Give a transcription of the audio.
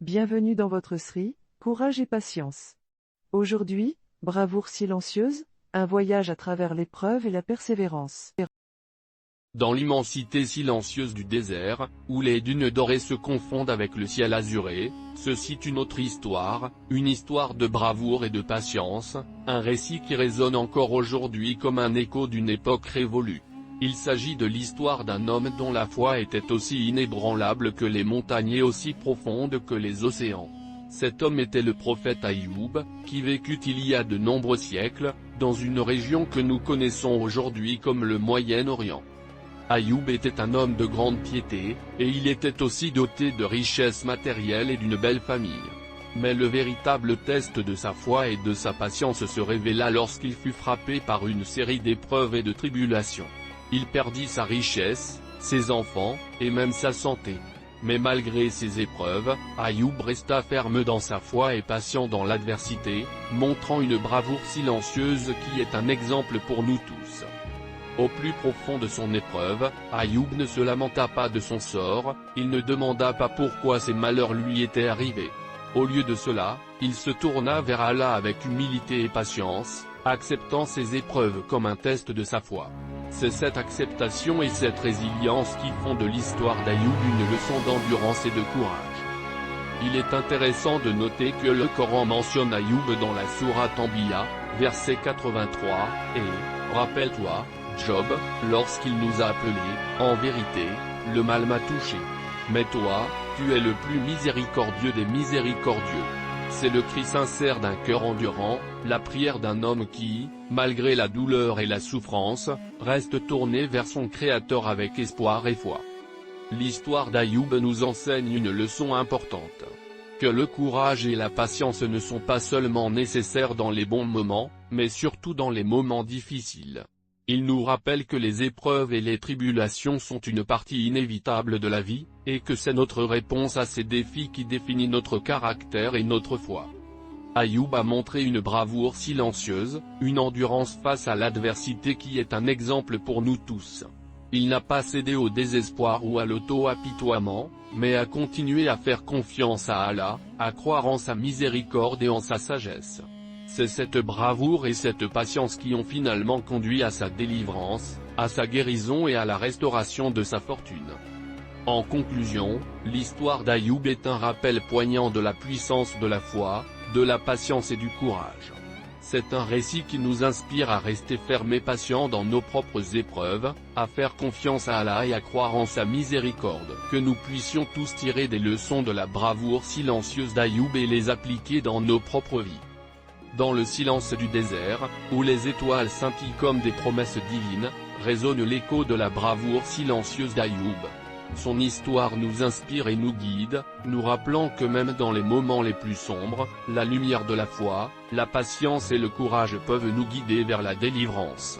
Bienvenue dans votre Sri, courage et patience. Aujourd'hui, bravoure silencieuse, un voyage à travers l'épreuve et la persévérance. Dans l'immensité silencieuse du désert, où les dunes dorées se confondent avec le ciel azuré, se situe une histoire de bravoure et de patience, un récit qui résonne encore aujourd'hui comme un écho d'une époque révolue. Il s'agit de l'histoire d'un homme dont la foi était aussi inébranlable que les montagnes et aussi profonde que les océans. Cet homme était le prophète Ayoub, qui vécut il y a de nombreux siècles, dans une région que nous connaissons aujourd'hui comme le Moyen-Orient. Ayoub était un homme de grande piété, et il était aussi doté de richesses matérielles et d'une belle famille. Mais le véritable test de sa foi et de sa patience se révéla lorsqu'il fut frappé par une série d'épreuves et de tribulations. Il perdit sa richesse, ses enfants, et même sa santé. Mais malgré ces épreuves, Ayoub resta ferme dans sa foi et patient dans l'adversité, montrant une bravoure silencieuse qui est un exemple pour nous tous. Au plus profond de son épreuve, Ayoub ne se lamenta pas de son sort, il ne demanda pas pourquoi ces malheurs lui étaient arrivés. Au lieu de cela, il se tourna vers Allah avec humilité et patience, acceptant ces épreuves comme un test de sa foi. C'est cette acceptation et cette résilience qui font de l'histoire d'Ayoub une leçon d'endurance et de courage. Il est intéressant de noter que le Coran mentionne Ayoub dans la sourate Anbiya, verset 83, et « Rappelle-toi, Job, lorsqu'il nous a appelés, en vérité, le mal m'a touché. Mais toi, tu es le plus miséricordieux des miséricordieux. » C'est le cri sincère d'un cœur endurant, la prière d'un homme qui, malgré la douleur et la souffrance, reste tourné vers son Créateur avec espoir et foi. L'histoire d'Ayoub nous enseigne une leçon importante. Que le courage et la patience ne sont pas seulement nécessaires dans les bons moments, mais surtout dans les moments difficiles. Il nous rappelle que les épreuves et les tribulations sont une partie inévitable de la vie, et que c'est notre réponse à ces défis qui définit notre caractère et notre foi. Ayoub a montré une bravoure silencieuse, une endurance face à l'adversité qui est un exemple pour nous tous. Il n'a pas cédé au désespoir ou à l'auto-apitoiement, mais a continué à faire confiance à Allah, à croire en sa miséricorde et en sa sagesse. C'est cette bravoure et cette patience qui ont finalement conduit à sa délivrance, à sa guérison et à la restauration de sa fortune. En conclusion, l'histoire d'Ayoub est un rappel poignant de la puissance de la foi, de la patience et du courage. C'est un récit qui nous inspire à rester fermes et patients dans nos propres épreuves, à faire confiance à Allah et à croire en sa miséricorde. Que nous puissions tous tirer des leçons de la bravoure silencieuse d'Ayoub et les appliquer dans nos propres vies. Dans le silence du désert, où les étoiles scintillent comme des promesses divines, résonne l'écho de la bravoure silencieuse d'Ayoub. Son histoire nous inspire et nous guide, nous rappelant que même dans les moments les plus sombres, la lumière de la foi, la patience et le courage peuvent nous guider vers la délivrance.